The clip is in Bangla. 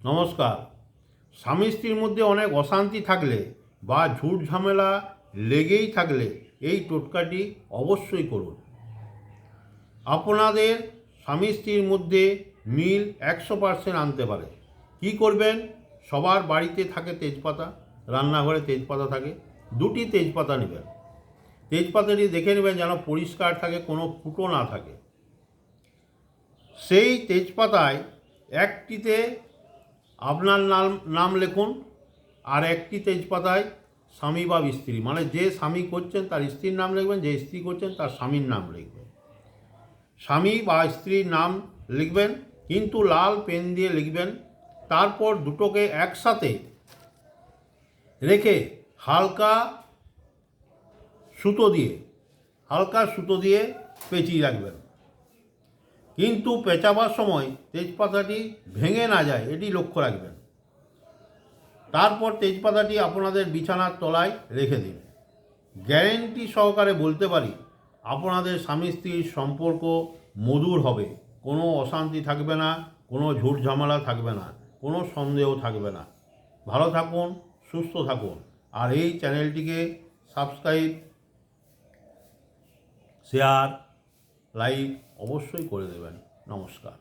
নমস্কার। স্বামী স্ত্রীর মধ্যে অনেক অশান্তি থাকলে বা ঝুট ঝামেলা লেগেই থাকলে এই টোটকাটি অবশ্যই করুন। আপনাদের স্বামী স্ত্রীর মধ্যে মিল 100% আনতে পারে। কি করবেন? সবার বাড়িতে থাকে তেজপাতা, রান্নাঘরে তেজপাতা থাকে, 2টি তেজপাতা নেবেন। তেজপাতাটি দেখে নেবেন যেন পরিষ্কার থাকে, কোনো ফুটো না থাকে। সেই তেজপাতায় একটিতে আপনার নাম লিখুন, আর একটি তেজপাতায় স্বামী বা স্ত্রী, মানে যে স্বামী করছেন তার স্ত্রীর নাম লিখবেন, যে স্ত্রী করছেন তার স্বামীর নাম লিখবেন। স্বামী বা স্ত্রীর নাম লিখবেন, কিন্তু লাল পেন দিয়ে লিখবেন। তারপর দুটোকে একসাথে রেখে হালকা সুতো দিয়ে পেঁচিয়ে রাখবেন। কিন্তু পেঁচাবার সময় তেজপাতাটি ভেঙে না যায়, এটি লক্ষ্য রাখবেন। তারপর তেজপাতাটি আপনাদের বিছানার তলায় রেখে দিন। গ্যারেন্টি সহকারে বলতে পারি আপনাদের স্বামী স্ত্রীর সম্পর্ক মধুর হবে। কোনো অশান্তি থাকবে না, কোনো ঝুট ঝামেলা থাকবে না, কোনো সন্দেহ থাকবে না। ভালো থাকুন, সুস্থ থাকুন, আর এই চ্যানেলটিকে সাবস্ক্রাইব, শেয়ার, লাইক অবশ্যই করে দেবেন। নমস্কার।